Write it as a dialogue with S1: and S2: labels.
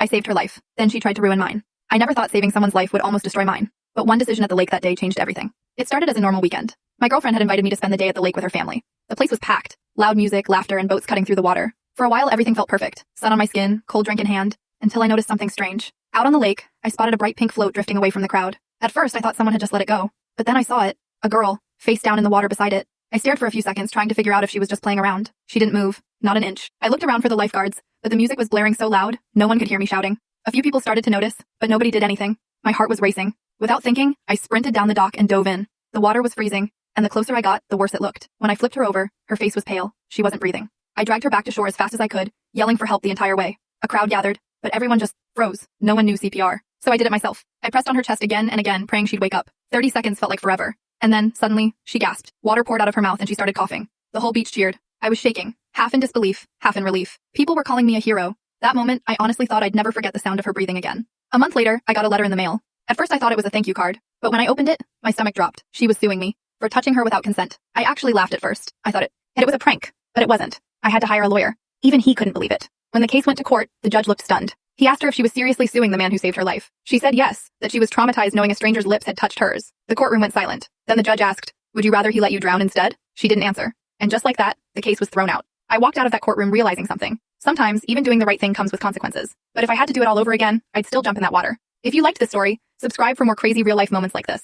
S1: I saved her life. Then she tried to ruin mine. I never thought saving someone's life would almost destroy mine. But one decision at the lake that day changed everything. It started as a normal weekend. My girlfriend had invited me to spend the day at the lake with her family. The place was packed. Loud music, laughter, and boats cutting through the water. For a while, everything felt perfect. Sun on my skin, cold drink in hand, until I noticed something strange. Out on the lake, I spotted a bright pink float drifting away from the crowd. At first, I thought someone had just let it go. But then I saw it. A girl, face down in the water beside it. I stared for a few seconds, trying to figure out if she was just playing around. She didn't move. Not an inch. I looked around for the lifeguards, but the music was blaring so loud, no one could hear me shouting. A few people started to notice, but nobody did anything. My heart was racing. Without thinking, I sprinted down the dock and dove in. The water was freezing, and the closer I got, the worse it looked. When I flipped her over, her face was pale. She wasn't breathing. I dragged her back to shore as fast as I could, yelling for help the entire way. A crowd gathered, but everyone just froze. No one knew CPR. So I did it myself. I pressed on her chest again and again, praying she'd wake up. 30 seconds felt like forever. And then, suddenly, she gasped. Water poured out of her mouth and she started coughing. The whole beach cheered. I was shaking, half in disbelief, half in relief. People were calling me a hero. That moment, I honestly thought I'd never forget the sound of her breathing again. A month later, I got a letter in the mail. At first I thought it was a thank you card, but when I opened it, my stomach dropped. She was suing me for touching her without consent. I actually laughed at first. I thought it was a prank, but it wasn't. I had to hire a lawyer. Even he couldn't believe it. When the case went to court, the judge looked stunned. He asked her if she was seriously suing the man who saved her life. She said yes, that she was traumatized knowing a stranger's lips had touched hers. The courtroom went silent. Then the judge asked, "Would you rather he let you drown instead?" She didn't answer. And just like that, the case was thrown out. I walked out of that courtroom realizing something. Sometimes, even doing the right thing comes with consequences. But if I had to do it all over again, I'd still jump in that water. If you liked this story, subscribe for more crazy real-life moments like this.